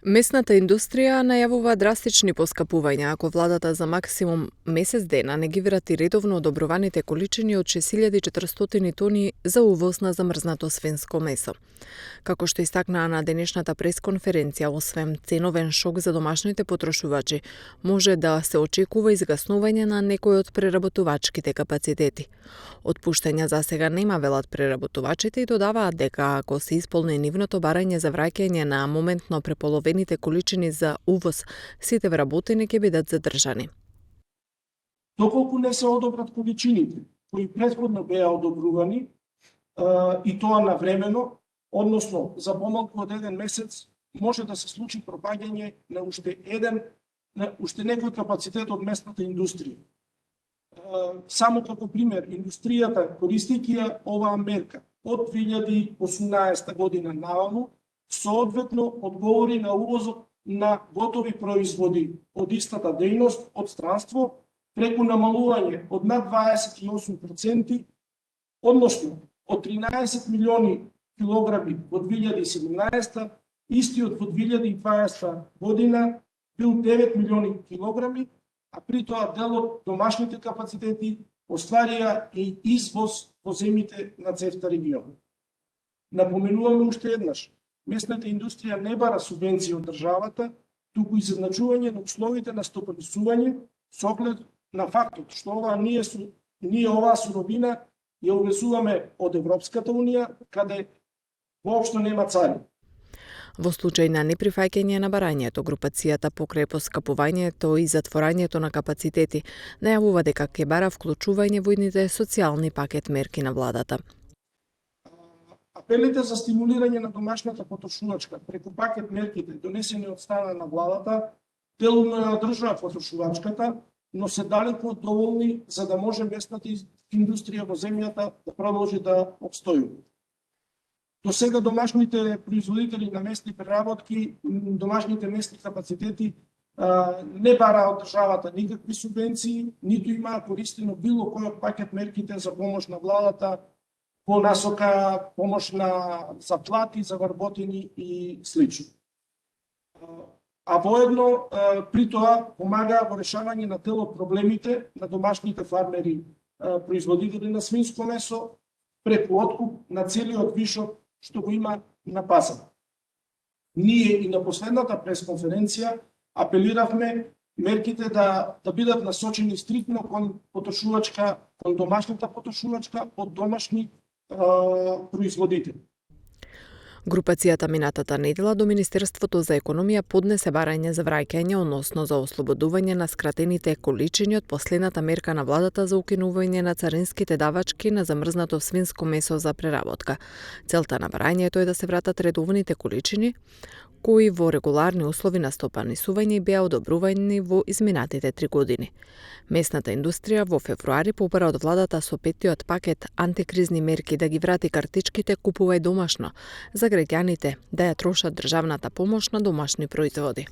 Месната индустрија најавува драстични поскапувања ако владата за максимум месец дена не ги врати редовно одобруваните количини од 6400 тони за увоз на замрзнато свинско месо. Како што истакнаа на денешната пресконференција, освен ценовен шок за домашните потрошувачи, може да се очекува изгаснување на некои од преработувачките капацитети. Отпуштања за сега нема, велат преработувачите, и додаваат дека ако се исполни нивното барање за враќање на моментно преполовените количини за увоз, сите вработени ќе бидат задржани. Доколку не се одобрат количините кои претходно беа одобрувани, и тоа навремено, односно за помалку од еден месец, може да се случи пропаѓање на уште некој капацитет од местната индустрија. Само како пример, индустријата, користејќи ја оваа мерка од 2018 година наваму, соодветно одговори на увозот на готови производи од истата дејност од странство преку намалување од над 28%, односно од 13 милиони килограми во 2017, истиот во 2020 година бил 9 милиони килограми, а при тоа дел од домашните капацитети остварија и извоз во земјите на ЦЕФТА регион. Напоменуваме уште еднаш, местната индустрија не бара субвенции од државата, туку изедначување на условите на стопанисување со оглед на фактот што ние оваа суровина ја увезуваме од Европската унија, каде воопшто нема цари. Во случај на неприфаќање на барањето, групацијата покрај поскапувањето и затворањето на капацитети најавува дека ќе бара вклучување во идните социјални пакет мерки на владата. Апелите за стимулирање на домашната потрошувачка преку пакет мерките донесени од страна на владата делумно ја одржаа потрошувачката, но се далеку од доволни за да може местната индустрија во земјата да продолжи да обстојува. До сега домашните производители на местни преработки, домашните местни капацитети не бараа од државата никакви субвенции, ниту имаа користено било кој од пакет мерките за помош на владата по насока помош на заплати, за вработени и слично. А воедно при тоа помагаа во решавање на дел од проблемите на домашните фармери, производители на свинско месо, преку откуп на целиот вишок што го има на пазарот. Ние и на последната пресконференција апелиравме мерките да бидат насочени стриктно кон потрошувачка, кон домашната потрошувачка од домашни производители. Групацијата минатата недела до Министерството за економија поднесе барање за враќање, односно за ослободување на скратените количини од последната мерка на владата за укинување на царинските давачки на замрзнато свинско месо за преработка. Целта на барањето е да се вратат редовните количини кои во регуларни услови на стопанисување беа одобрувани во изминатите 3 години. Местната индустрија во февруари побара од владата со петтиот пакет антикризни мерки да ги врати картичките "Купувај домашно" за граѓаните да ја трошат државната помош на домашни производи.